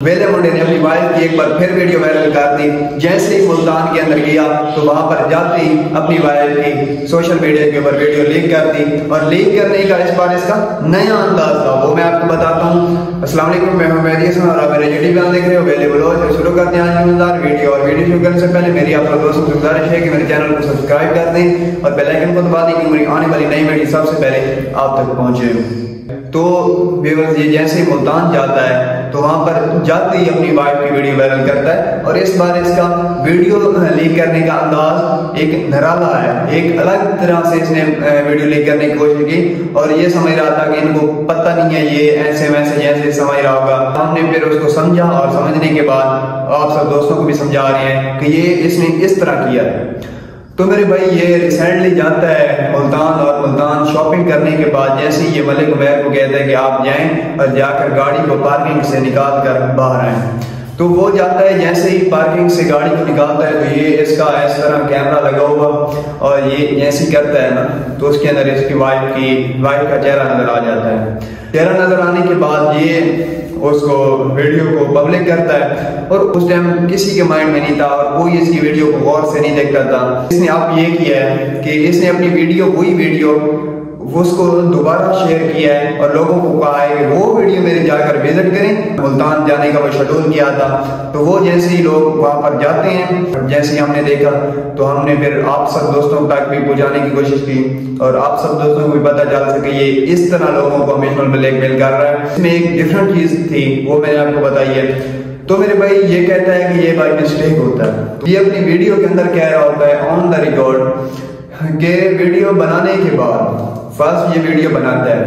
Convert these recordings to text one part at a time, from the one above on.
वेले मुंडे ने अपनी वाइफ की एक बार फिर वीडियो वायरल कर दी। जैसे ही मुल्तान के अंदर गया तो वहां पर जाते ही अपनी वाइफ की सोशल मीडिया के ऊपर वीडियो लीक कर दी और लीक करने का इस बार इसका नया अंदाज था, वो मैं आपको बताता हूँ। अस्सलाम वालेकुम, मैं हूं मेहदी हसन और आप मेरे यूट्यूब चैनल देख रहे हो वेले व्लॉग। शुरू करते हैं आज मजेदार वीडियो। और वीडियो शुरू करने से पहले मेरी आप सब दोस्तों से गुजारिश है कि मेरे चैनल को सब्सक्राइब कर दें और बेल आइकन को दबा दें कि मेरी आने वाली नई वीडियो सबसे पहले आप तक पहुंचे। तो व्यूअर्स, ये जैसे ही मुल्तान जाता है तो वहां पर जाते ही अपनी वाइफ की वीडियो वायरल करता है और इस बार इसका वीडियो लीक करने का अंदाज एक निराला है। एक अलग तरह से इसने वीडियो लीक करने की कोशिश की और ये समझ रहा था कि इनको पता नहीं है, ये ऐसे वैसे जैसे समझ रहा होगा। हमने फिर उसको समझा और समझने के बाद आप सब दोस्तों को भी समझा रहे हैं कि ये इसने इस तरह किया है। तो मेरे भाई, ये रिसेंटली जाता है मुल्तान और मुल्तान शॉपिंग करने के बाद जैसे ही ये मलिक उमैर को कहता है कि आप जाएं और जाकर गाड़ी को पार्किंग से निकाल कर बाहर आए, तो वो जाता है। जैसे ही पार्किंग से गाड़ी को निकालता है तो ये इसका इस तरह कैमरा लगा हुआ और ये जैसे ही करता है ना तो उसके अंदर इसकी वाइफ का चेहरा नजर आ जाता है। चेहरा नजर आने के बाद ये उसको वीडियो को पब्लिक करता है और उस टाइम किसी के माइंड में नहीं था और कोई इसकी वीडियो को गौर से नहीं देखता था। इसने अब ये किया है कि इसने अपनी वीडियो वही वीडियो उसको दोबारा शेयर किया है और लोगों को कहा है कि वो वीडियो मेरे जाकर विजिट करें। मुल्तान जाने का वो शेड्यूल किया था तो वो जैसे ही लोग वहां पर जाते हैं, जैसे ही हमने देखा तो हमने फिर आप सब दोस्तों तक भी पहुंचाने की कोशिश की और आप सब दोस्तों को भी पता चल सके ये इस तरह लोगों को इमोशनल ब्लैकमेल कर रहा है। इसमें एक डिफरेंट चीज थी, वो मैंने आपको बताई है। तो मेरे भाई, ये कहता है कि ये बाई मिस्टेक होता है। ये अपनी वीडियो के अंदर कह रहा होता है ऑन द रिकॉर्ड के वीडियो बनाने के बाद फर्स्ट ये वीडियो बनाता है,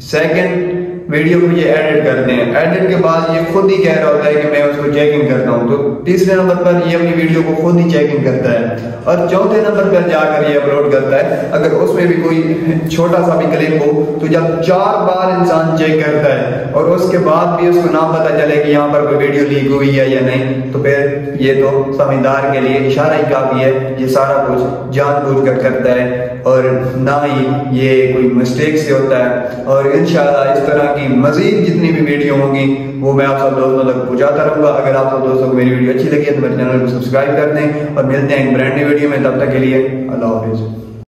सेकंड वीडियो को ये एडिट करते हैं, एडिट के बाद ये खुद ही कह रहा होता है कि मैं उसको चेकिंग करता हूँ। तो तीसरे नंबर पर ये अपनी वीडियो को खुद ही चेकिंग करता है और चौथे नंबर पर जाकर ये अपलोड करता है। अगर उसमें भी कोई छोटा सा भी क्लिप हो तो जब 4 बार इंसान चेक करता है और उसके बाद भी उसको ना पता चले कि यहाँ पर कोई वीडियो लीक हुई है या नहीं, तो फिर ये तो समझदार के लिए इशारा ही काफी है। ये सारा कुछ जानबूझकर करता है और ना ही ये कोई मिस्टेक से होता है। और इंशाल्लाह इस तरह की मजीद जितनी भी वीडियो होंगी वो मैं आप सब दोस्तों तक पहुंचाता रहूंगा। अगर आप सब दोस्तों को मेरी वीडियो अच्छी लगी है तो मेरे चैनल को सब्सक्राइब कर दें और मिलते हैं एक ब्रांड न्यू वीडियो में। तब तक के लिए अल्लाह हाफिज।